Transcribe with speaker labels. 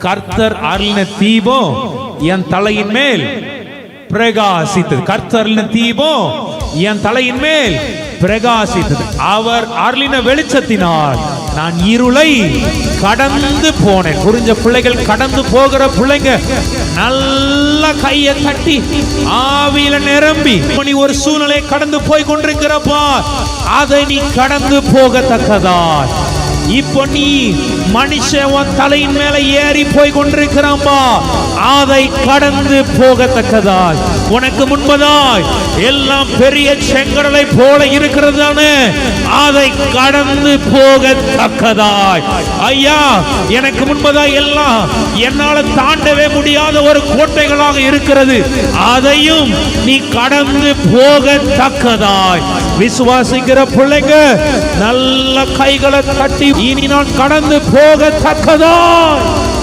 Speaker 1: கர்த்தர் அருளின தீபம் என் தலையின் மேல் பிரகாசித்தது. கர்த்தர் அருளின தீபம் என் தலையின் மேல் பிரகாசித்தது. அவர் அருளின வெளிச்சத்தினால் நான் இருளை கடந்து போனேன். புரிஞ்ச பிள்ளைகள், கடந்து போகிற பிள்ளைங்க நல்ல கையை தட்டி ஆவியில நிரம்பி நீ ஒரு சூழ்நிலை கடந்து போய் கொண்டிருக்கிறப்பா, அதை நீ கடந்து போகத்தக்கதா. இப்போ நீ மனுஷன் உன் தலையின் மேல ஏறி போய் கொண்டிருக்கிறான்பா, அதை கடந்து போகத்தக்கதாய் உனக்கு முன்பதாய் எல்லாம் பெரிய செங்கடலை போல இருக்கிறதானே, அதை கடந்து போகத்தக்கதாய். ஐயா, எனக்கு முன்பதாய் எல்லாம் என்னால தாண்டவே முடியாத ஒரு கோட்டைகளாக இருக்கிறது, அதையும் நீ கடந்து போகத்தக்கதாய். விசுவாசிக்கிற பிள்ளைங்க நல்ல கைகளை தட்டி இனி நான் கடந்து போகத்தக்கதாய்